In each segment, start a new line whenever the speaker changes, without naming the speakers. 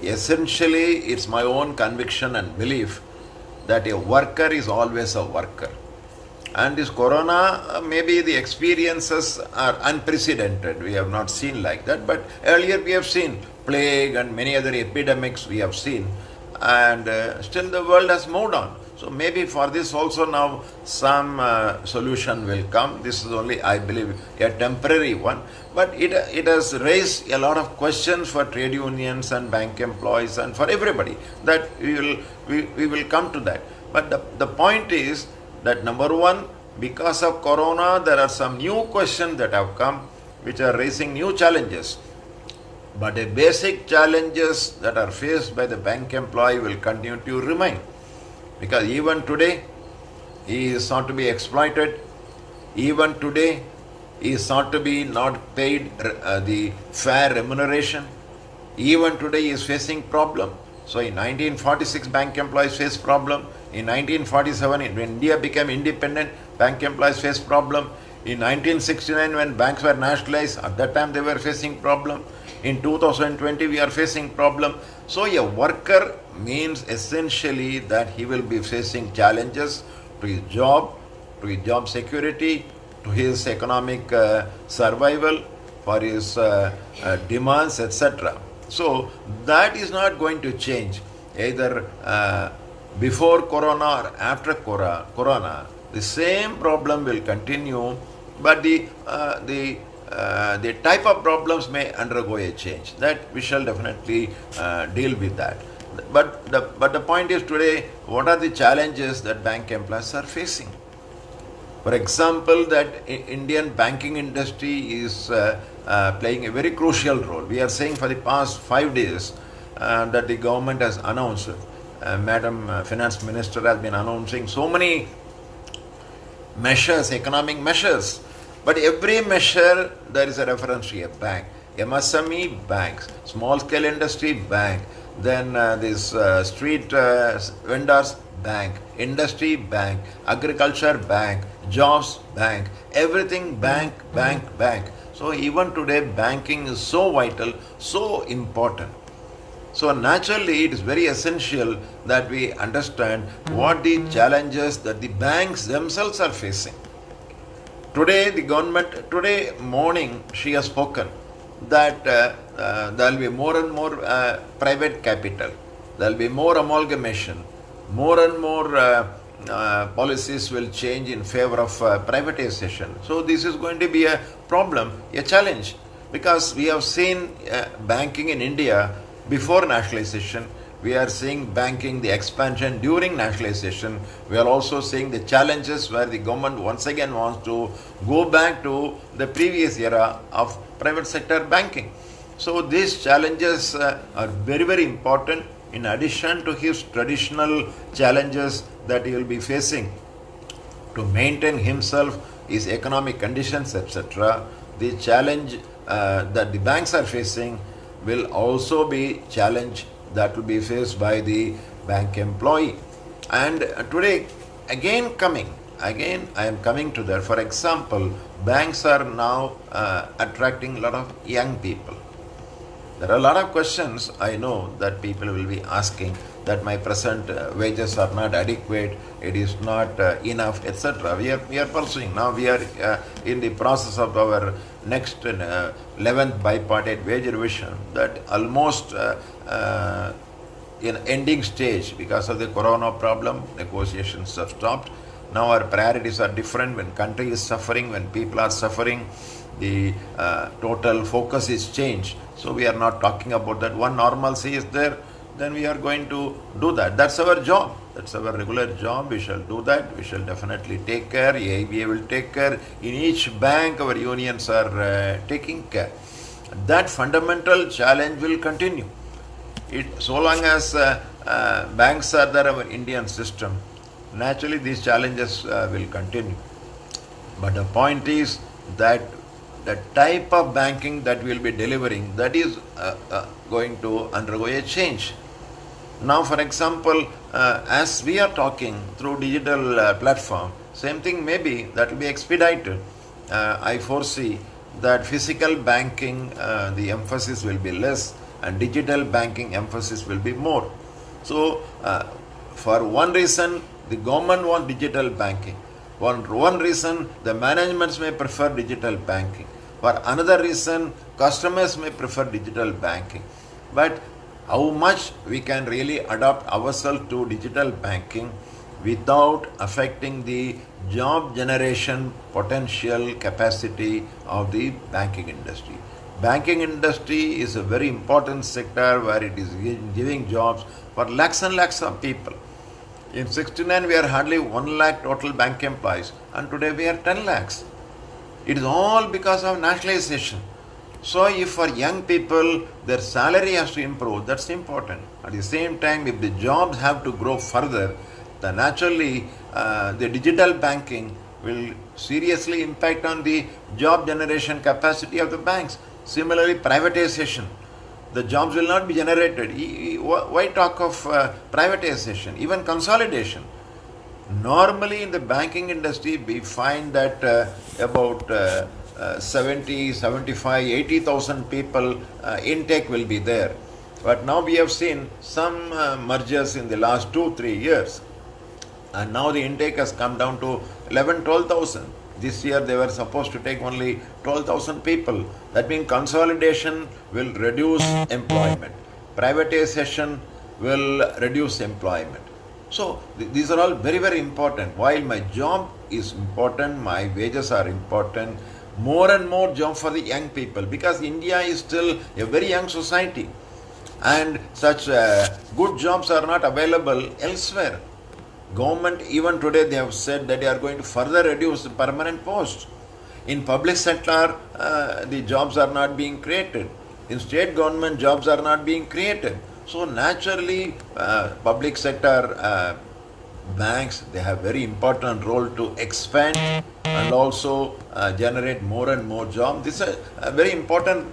essentially it's my own conviction and belief that a worker is always a worker. And this corona, maybe the experiences are unprecedented. We have not seen like that. But earlier we have seen plague and many other epidemics we have seen. And still the world has moved on. So maybe for this also now some solution will come. This is only, I believe, a temporary one. But it has raised a lot of questions for trade unions and bank employees and for everybody that we will come to that. But the point is that number one, because of corona, there are some new questions that have come which are raising new challenges. But the basic challenges that are faced by the bank employee will continue to remain. Because even today, he is sought to be exploited. Even today, he is sought to be not paid the fair remuneration. Even today, he is facing problem. So in 1946, bank employees faced problem. In 1947, when India became independent, bank employees faced problem. In 1969, when banks were nationalized, at that time they were facing problem. In 2020, we are facing problem. So a worker means essentially that he will be facing challenges to his job security, to his economic survival, for his demands, etc. So that is not going to change either before corona or after corona. The same problem will continue, but the type of problems may undergo a change. That we shall definitely deal with that. But the point is today, what are the challenges that bank employees are facing? For example, that Indian banking industry is playing a very crucial role. We are saying for the past 5 days that the government has announced, Madam Finance Minister has been announcing so many measures, economic measures. But every measure, there is a reference to a bank. MSME banks, small scale industry bank, then this street vendors bank, industry bank, agriculture bank, jobs bank, everything bank. So even today banking is so vital, so important. So naturally it is very essential that we understand what the challenges that the banks themselves are facing. Today the government, today morning she has spoken that there will be more and more private capital, there will be more amalgamation, more and more policies will change in favor of privatization. So this is going to be a problem, a challenge, because we have seen banking in India before nationalization. We are seeing banking, the expansion during nationalization. We are also seeing the challenges where the government once again wants to go back to the previous era of private sector banking. So these challenges are very, very important in addition to his traditional challenges that he will be facing to maintain himself, his economic conditions, etc. The challenge that the banks are facing will also be challenge that will be faced by the bank employee. And today, again I am coming to that. For example, banks are now attracting a lot of young people. There are a lot of questions I know that people will be asking, that my present wages are not adequate, it is not enough, etc. We are pursuing. Now we are in the process of our next 11th bipartite wage revision, that almost in ending stage. Because of the corona problem, negotiations have stopped. Now our priorities are different. When country is suffering, when people are suffering, the total focus is changed. So we are not talking about that. One normalcy is there, then we are going to do that. That's our job. That's our regular job. We shall do that. We shall definitely take care. AIBA will take care. In each bank, our unions are taking care. That fundamental challenge will continue. So long as banks are there, our Indian system, naturally these challenges will continue. But the point is that the type of banking that we will be delivering, that is going to undergo a change. Now, for example, as we are talking through digital platform, same thing maybe that will be expedited. I foresee that physical banking, the emphasis will be less, and digital banking emphasis will be more. So, for one reason, the government wants digital banking. One reason, the managements may prefer digital banking. For another reason, customers may prefer digital banking. But how much we can really adapt ourselves to digital banking without affecting the job generation potential capacity of the banking industry. Banking industry is a very important sector where it is giving jobs for lakhs and lakhs of people. In 69 we are hardly 1 lakh total bank employees, and today we are 10 lakhs. It is all because of nationalization. So if for young people their salary has to improve, that's important. At the same time, if the jobs have to grow further, then naturally the digital banking will seriously impact on the job generation capacity of the banks. Similarly, privatization. The jobs will not be generated. Why talk of privatization? Even consolidation. Normally in the banking industry, we find that about 70, 75, 80,000 people intake will be there. But now we have seen some mergers in the last 2-3 years. And now the intake has come down to 11, 12,000. This year they were supposed to take only 12,000 people. That means consolidation will reduce employment. Privatization will reduce employment. So these are all very, very important. While my job is important, my wages are important, more and more job for the young people, because India is still a very young society and such good jobs are not available elsewhere. Government even today they have said that they are going to further reduce the permanent posts. In public sector the jobs are not being created. In state government jobs are not being created. So naturally public sector banks, they have very important role to expand and also generate more and more jobs. This is a very important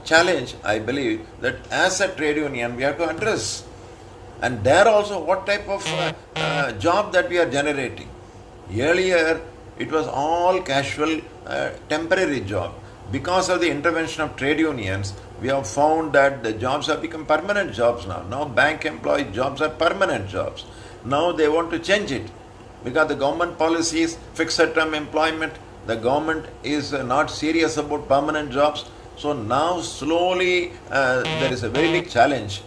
challenge, I believe, that as a trade union we have to address. And there also what type of job that we are generating. Earlier it was all casual temporary job. Because of the intervention of trade unions, we have found that the jobs have become permanent jobs now. Now bank employee jobs are permanent jobs. Now they want to change it because the government policy is fixed term employment. The government is not serious about permanent jobs. So now slowly there is a very big challenge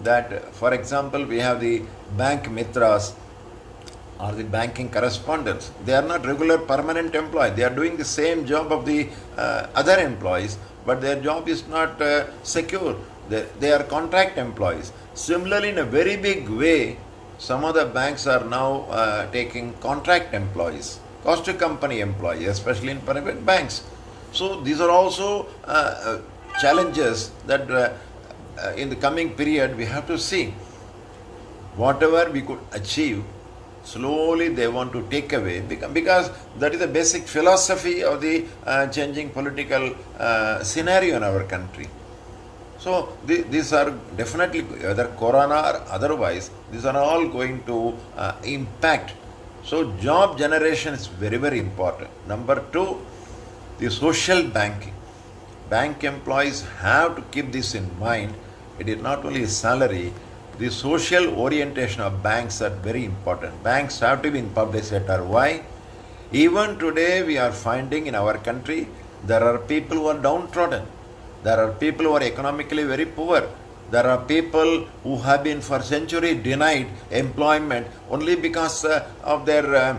that, for example, we have the bank mitras or the banking correspondents. They are not regular permanent employees. They are doing the same job of the other employees, but their job is not secure. They are contract employees. Similarly, in a very big way, some of the banks are now taking contract employees, cost to company employees, especially in private banks. So these are also challenges that in the coming period we have to see. Whatever we could achieve, slowly they want to take away, because that is the basic philosophy of the changing political scenario in our country. So these are definitely, whether corona or otherwise, these are all going to impact. So job generation is very, very important. Number two, the social banking. Bank employees have to keep this in mind. It is not only salary, the social orientation of banks are very important. Banks have to be in public sector. Why? Even today we are finding in our country, there are people who are downtrodden. There are people who are economically very poor. There are people who have been for centuries denied employment only because of their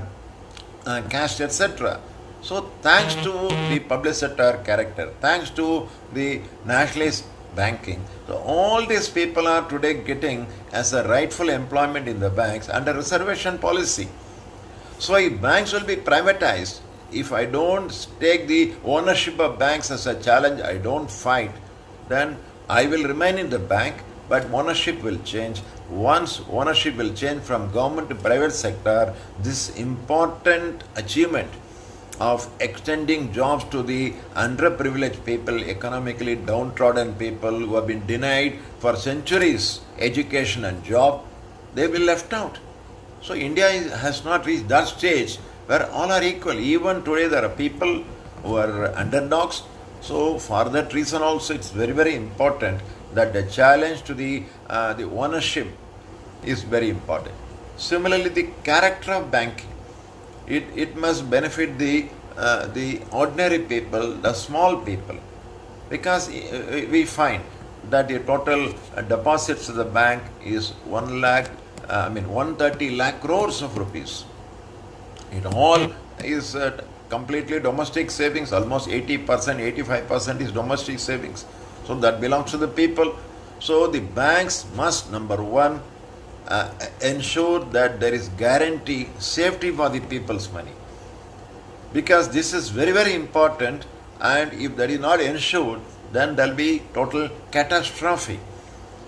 caste, etc. So thanks to the public sector character, thanks to the nationalist banking, so all these people are today getting as a rightful employment in the banks under reservation policy. So if banks will be privatized, if I don't take the ownership of banks as a challenge, I don't fight, then I will remain in the bank, but ownership will change. Once ownership will change from government to private sector, this important achievement of extending jobs to the underprivileged people, economically downtrodden people who have been denied for centuries education and job, they will be left out. So India has not reached that stage where all are equal. Even today there are people who are underdogs. So for that reason also it's very, very important that the challenge to the ownership is very important. Similarly, the character of banking, it must benefit the ordinary people, the small people, because we find that the total deposits to the bank is 130 lakh crores of rupees. It all is completely domestic savings, almost 80%, 85% is domestic savings. So that belongs to the people. So the banks must, number one, ensure that there is guarantee safety for the people's money, because this is very, very important, and if that is not ensured, then there will be total catastrophe.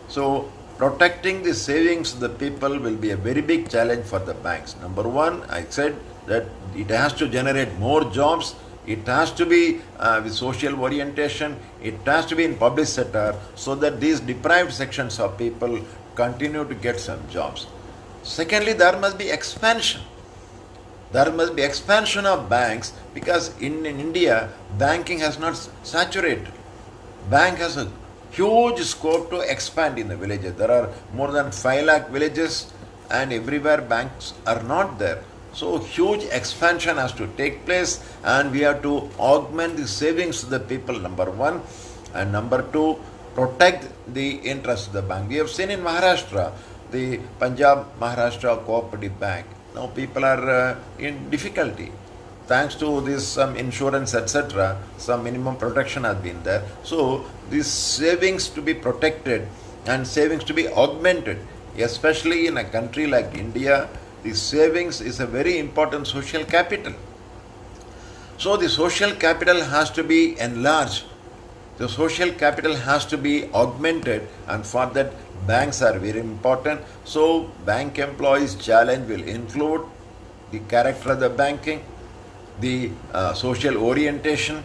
So protecting the savings of the people will be a very big challenge for the banks. Number one, I said that it has to generate more jobs, it has to be with social orientation, it has to be in public sector, so that these deprived sections of people continue to get some jobs. Secondly, there must be expansion. There must be expansion of banks, because in India, banking has not saturated. Bank has a huge scope to expand in the villages. There are more than 5 lakh villages, and everywhere banks are not there. So huge expansion has to take place, and we have to augment the savings of the people, number one. And number two, protect the interest of the bank. We have seen in Maharashtra, the Punjab Maharashtra Cooperative Bank. Now people are in difficulty. Thanks to this some insurance, etc., some minimum protection has been there. So these savings to be protected and savings to be augmented, especially in a country like India, the savings is a very important social capital. So the social capital has to be enlarged. The social capital has to be augmented, and for that banks are very important. So bank employees' challenge will include the character of the banking, the social orientation,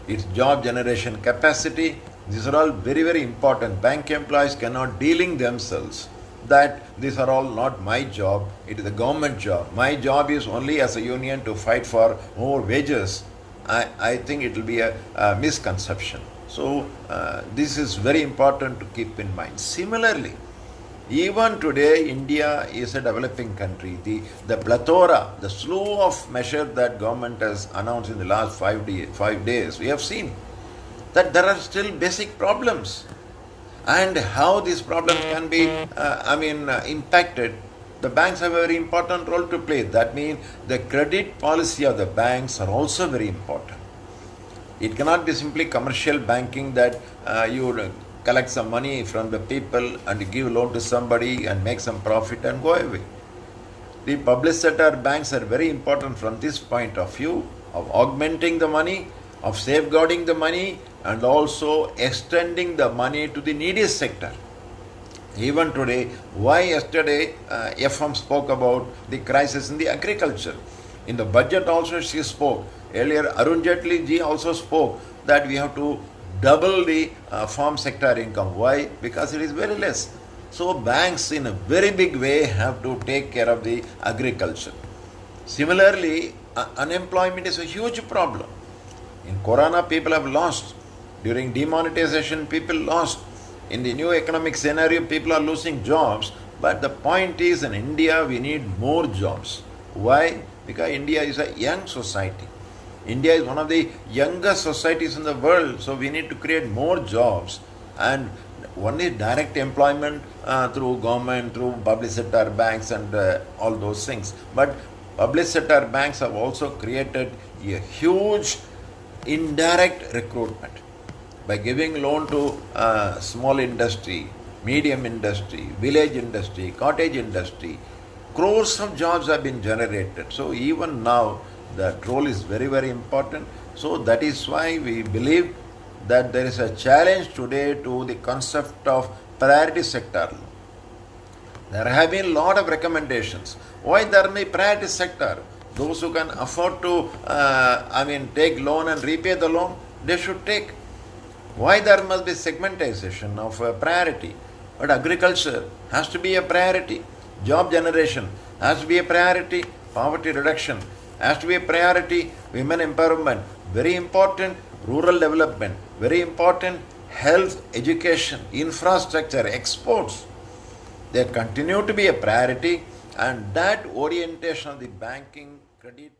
its job generation capacity. These are all very, very important. Bank employees cannot dealing themselves that these are all not my job, it is the government job. My job is only as a union to fight for more wages. I think it will be a misconception. So this is very important to keep in mind. Similarly, even today, India is a developing country. The plethora, the slew of measures that government has announced in the last 5 days, we have seen that there are still basic problems. And how these problems can be, impacted, the banks have a very important role to play. That means the credit policy of the banks are also very important. It cannot be simply commercial banking that you collect some money from the people and give loan to somebody and make some profit and go away. The public sector banks are very important from this point of view of augmenting the money, of safeguarding the money, and also extending the money to the neediest sector. Even today, why yesterday FM spoke about the crisis in the agriculture. In the budget also she spoke. Earlier Arun Jaitley ji also spoke that we have to double the farm sector income. Why? Because it is very less. So banks in a very big way have to take care of the agriculture. Similarly, unemployment is a huge problem. In Corona, people have lost. During demonetization, people lost. In the new economic scenario, people are losing jobs. But the point is, in India, we need more jobs. Why? Because India is a young society. India is one of the youngest societies in the world. So we need to create more jobs. And one is direct employment through government, through public sector banks and all those things. But public sector banks have also created a huge indirect recruitment by giving loan to small industry, medium industry, village industry, cottage industry. Crores of jobs have been generated. So even now that role is very, very important. So that is why we believe that there is a challenge today to the concept of priority sector. There have been a lot of recommendations. Why there may be priority sector? Those who can afford to take loan and repay the loan, they should take. Why there must be segmentation of priority? But agriculture has to be a priority. Job generation has to be a priority. Poverty reduction has to be a priority. Women empowerment, very important. Rural development, very important. health, education, infrastructure, exports, they continue to be a priority, and that orientation of the banking, credit